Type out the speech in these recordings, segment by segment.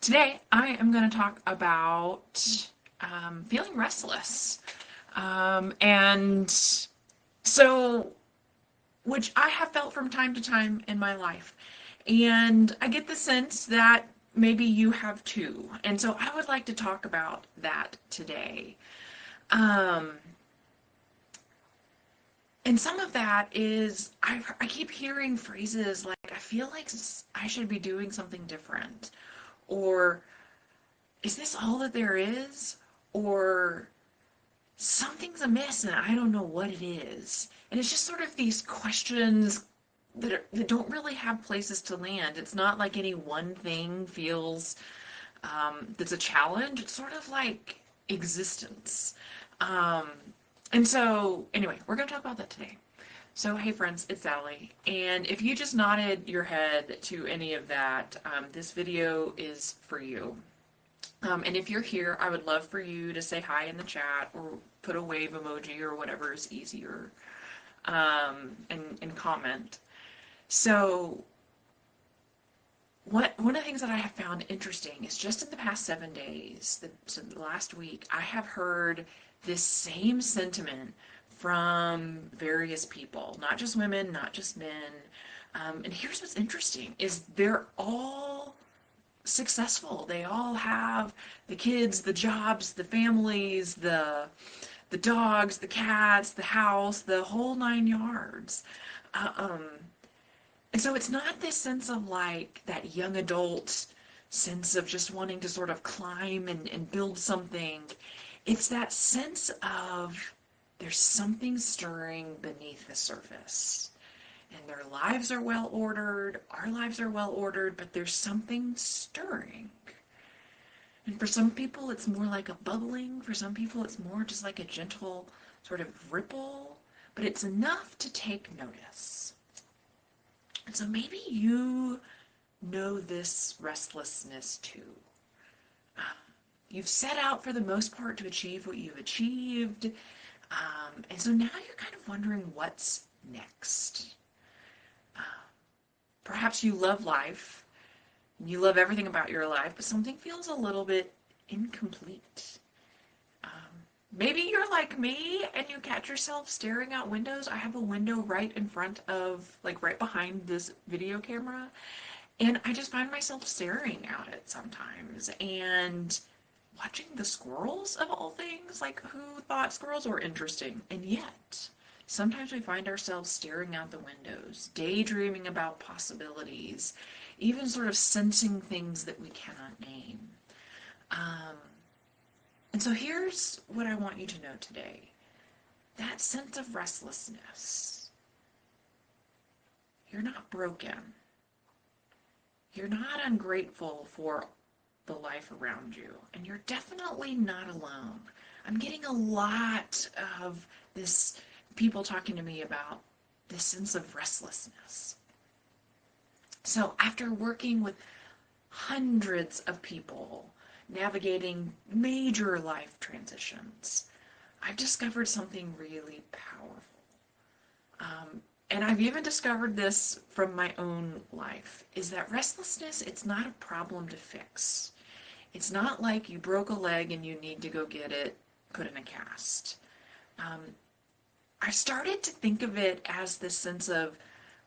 Today, I am going to talk about feeling restless. And so, which I have felt from time to time in my life. And I get the sense that maybe you have too. And so, I would like to talk about that today. Um, and some of that is, I keep hearing phrases like, I feel like I should be doing something different. Or, is this all that there is? Or something's amiss and I don't know what it is. And it's just sort of these questions that don't really have places to land. It's not like any one thing feels that's a challenge. It's sort of like existence. Um, and so, anyway, we're going to talk about that today. So, hey friends, it's Sally. And if you just nodded your head to any of that, this video is for you. And if you're here, I would love for you to say hi in the chat or put a wave emoji or whatever is easier, and comment. So one of the things that I have found interesting is just in the past 7 days, so the last week, I have heard this same sentiment from various people, not just women, not just men. And here's what's interesting is they're all successful. They all have the kids, the jobs, the families, the dogs, the cats, the house, the whole 9 yards. Uh, um, and so it's not this sense of like that young adult sense of just wanting to sort of climb and build something. It's that sense of there's something stirring beneath the surface. And their lives are well ordered, our lives are well ordered, but there's something stirring. And for some people, it's more like a bubbling. For some people, it's more just like a gentle sort of ripple, but it's enough to take notice. And so maybe you know this restlessness too. Uh, you've set out for the most part to achieve what you've achieved, and so now you're kind of wondering what's next. Uh, Perhaps you love life, you love everything about your life, but something feels a little bit incomplete. Um, Maybe you're like me and you catch yourself staring out windows. I have a window right in front of, like right behind this video camera, and I just find myself staring at it sometimes and watching the squirrels of all things. Like, who thought squirrels were interesting? And yet, sometimes we find ourselves staring out the windows, daydreaming about possibilities, even sort of sensing things that we cannot name. Um, and so here's what I want you to know today. That sense of restlessness, you're not broken. You're not ungrateful for the life around you, and you're definitely not alone. I'm getting a lot of this, people talking to me about this sense of restlessness. So after working with hundreds of people navigating major life transitions, I've discovered something really powerful. And I've even discovered this from my own life, is that restlessness, it's not a problem to fix. It's not like you broke a leg and you need to go get it put in a cast. Um, I started to think of it as this sense of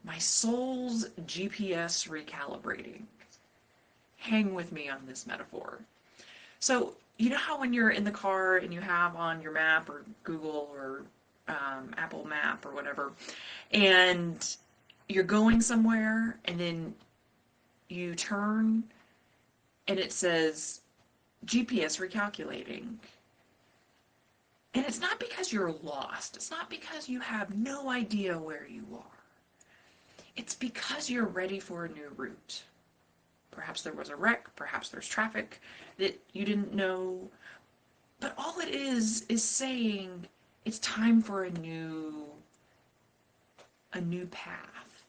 my soul's GPS recalibrating. Hang with me on this metaphor. So, you know how when you're in the car and you have on your map or Google or Apple Map or whatever, and you're going somewhere and then you turn and it says GPS recalculating. And it's not because you're lost. It's not because you have no idea where you are. It's because you're ready for a new route. Perhaps there was a wreck, perhaps there's traffic that you didn't know. But all it is saying it's time for a new path.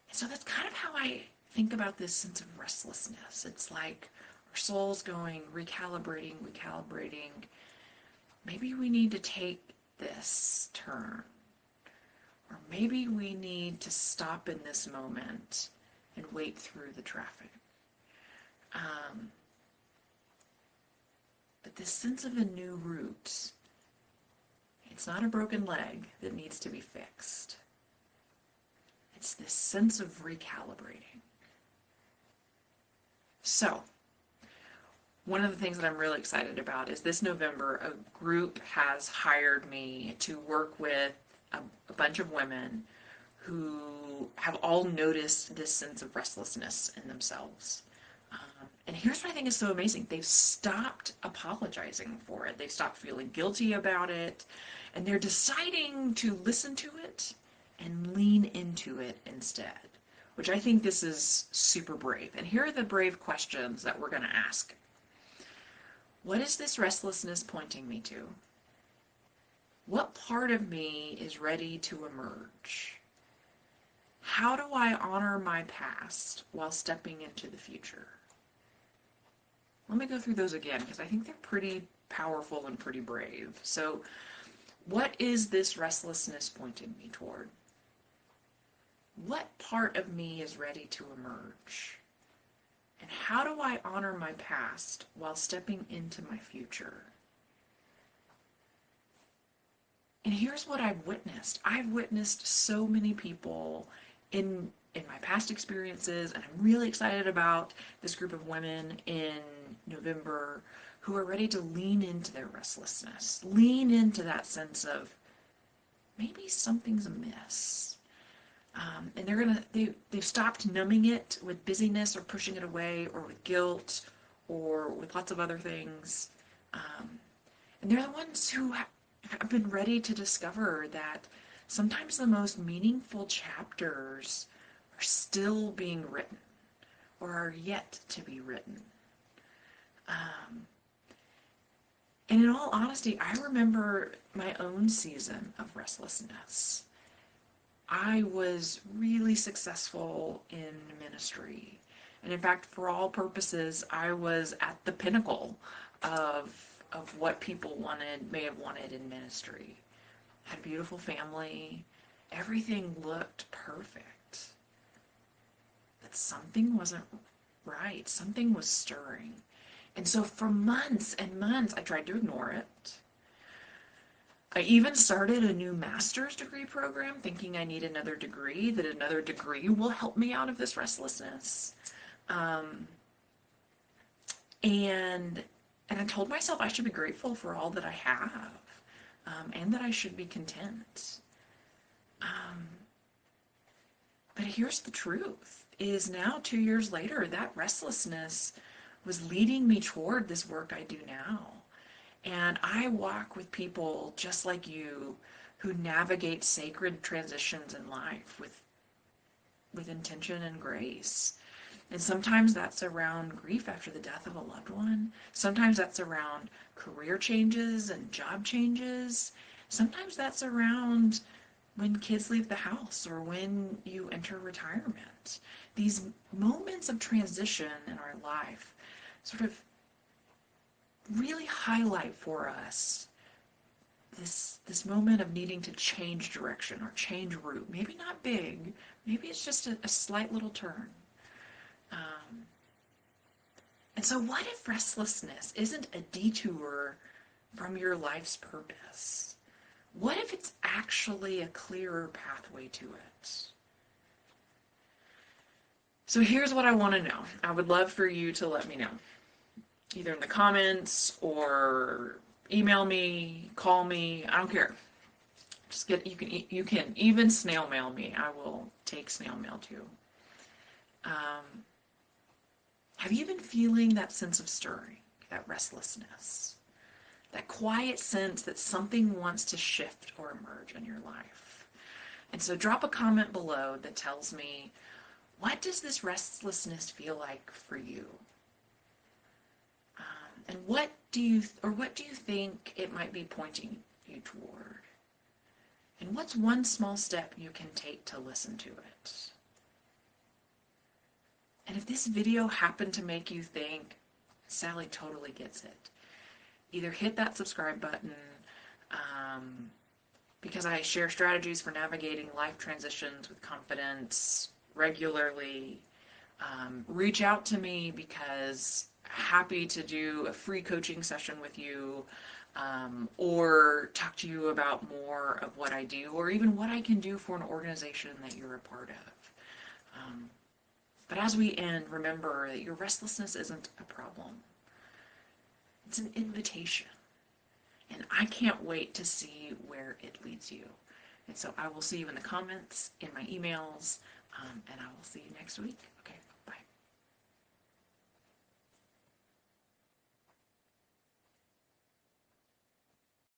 And so that's kind of how I think about this sense of restlessness. It's like our soul's going recalibrating, recalibrating. Maybe we need to take this turn. Or maybe we need to stop in this moment and wait through the traffic. Um, but this sense of a new root, it's not a broken leg that needs to be fixed. It's this sense of recalibrating. So, one of the things that I'm really excited about is this November, a group has hired me to work with a bunch of women who have all noticed this sense of restlessness in themselves. And here's what I think is so amazing. They've stopped apologizing for it. They've stopped feeling guilty about it. And they're deciding to listen to it and lean into it instead, which I think this is super brave. And here are the brave questions that we're going to ask. What is this restlessness pointing me to? What part of me is ready to emerge? How do I honor my past while stepping into the future? Let me go through those again because I think they're pretty powerful and pretty brave. So, what is this restlessness pointing me toward? What part of me is ready to emerge? And how do I honor my past while stepping into my future? And here's what I've witnessed. I've witnessed so many people in my past experiences, and I'm really excited about this group of women in November who are ready to lean into their restlessness, lean into that sense of maybe something's amiss. And they've stopped numbing it with busyness or pushing it away or with guilt or with lots of other things. And they're the ones who have been ready to discover that sometimes the most meaningful chapters are still being written or are yet to be written. And in all honesty, I remember my own season of restlessness. I was really successful in ministry. And in fact, for all purposes, I was at the pinnacle of what people may have wanted in ministry. Had a beautiful family. Everything looked perfect. But something wasn't right. Something was stirring. And so for months and months, I tried to ignore it. I even started a new master's degree program thinking I need another degree, that another degree will help me out of this restlessness. And I told myself I should be grateful for all that I have, and that I should be content. But here's the truth, is now 2 years later, that restlessness was leading me toward this work I do now. And I walk with people just like you who navigate sacred transitions in life with intention and grace. And sometimes that's around grief after the death of a loved one. Sometimes that's around career changes and job changes. Sometimes that's around when kids leave the house or when you enter retirement. These moments of transition in our life sort of really highlight for us this moment of needing to change direction or change route. Maybe not big, maybe it's just a slight little turn. And so what if restlessness isn't a detour from your life's purpose? What if it's actually a clearer pathway to it? So here's what I want to know. I would love for you to let me know, either in the comments or email me, call me, I don't care. You can even snail mail me. I will take snail mail too. Have you been feeling that sense of stirring, that restlessness, that quiet sense that something wants to shift or emerge in your life? And so drop a comment below that tells me, what does this restlessness feel like for you? And what do you think it might be pointing you toward? And what's one small step you can take to listen to it? And if this video happened to make you think, Sally totally gets it, either hit that subscribe button, because I share strategies for navigating life transitions with confidence regularly. Reach out to me because happy to do a free coaching session with you, or talk to you about more of what I do, or even what I can do for an organization that you're a part of. But as we end, remember that your restlessness isn't a problem. It's an invitation. And I can't wait to see where it leads you. And so I will see you in the comments, in my emails, and I will see you next week. Okay.